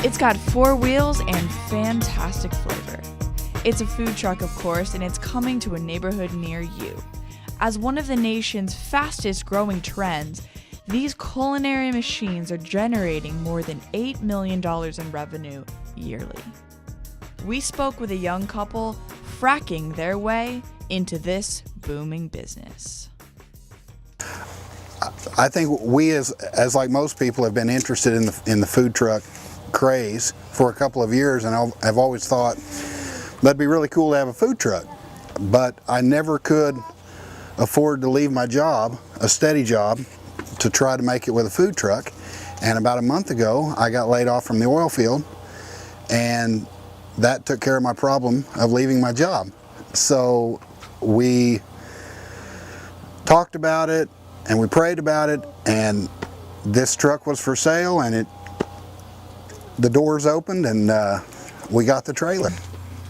It's got 4 wheels and fantastic flavor. It's a food truck, of course, and it's coming to a neighborhood near you. As one of the nation's fastest growing trends, these culinary machines are generating more than $8 million in revenue yearly. We spoke with a young couple fracking their way into this booming business. I think we, as like most people, have been interested in the food truck craze for a couple of years, and I've always thought that'd be really cool to have a food truck. But I never could afford to leave my job, a steady job, to try to make it with a food truck. And about a month ago, I got laid off from the oil field, and that took care of my problem of leaving my job. So we talked about it and we prayed about it, and this truck was for sale, and the doors opened, and we got the trailer.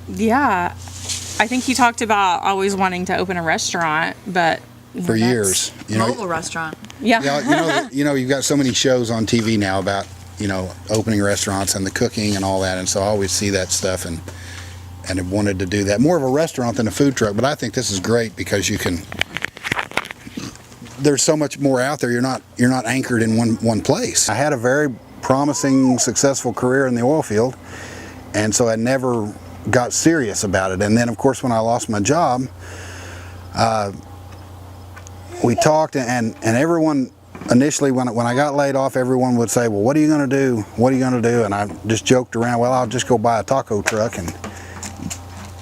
Yeah, I think you talked about always wanting to open a restaurant, but for years, Mobile restaurant. Yeah. You've got so many shows on TV now about opening restaurants and the cooking and all that, and so I always see that stuff and have wanted to do that, more of a restaurant than a food truck. But I think this is great because there's so much more out there. You're not anchored in one place. I had a very promising, successful career in the oil field, and so I never got serious about it. And then, of course, when I lost my job, we talked, and everyone initially, when I got laid off, everyone would say, well, what are you going to do? What are you going to do? And I just joked around, well, I'll just go buy a taco truck and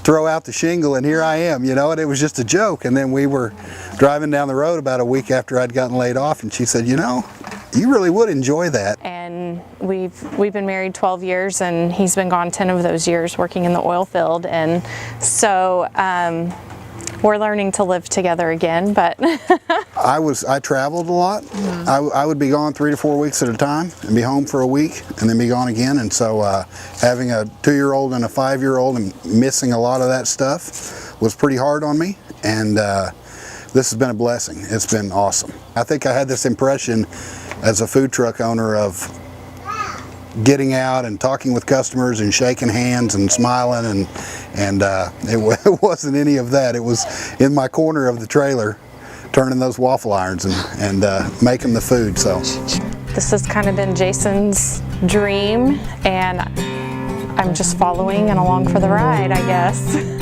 throw out the shingle, and here I am, and it was just a joke. And then we were driving down the road about a week after I'd gotten laid off, and she said, you really would enjoy that. And we've been married 12 years, and he's been gone 10 of those years working in the oil field. And so we're learning to live together again, but I traveled a lot. I would be gone 3 to 4 weeks at a time and be home for a week and then be gone again. And so having a 2-year-old and a 5-year-old and missing a lot of that stuff was pretty hard on me. And this has been a blessing. It's been awesome. I think I had this impression as a food truck owner of getting out and talking with customers and shaking hands and smiling, and it wasn't any of that. It was in my corner of the trailer turning those waffle irons and making the food. So this has kind of been Jason's dream, and I'm just following and along for the ride, I guess.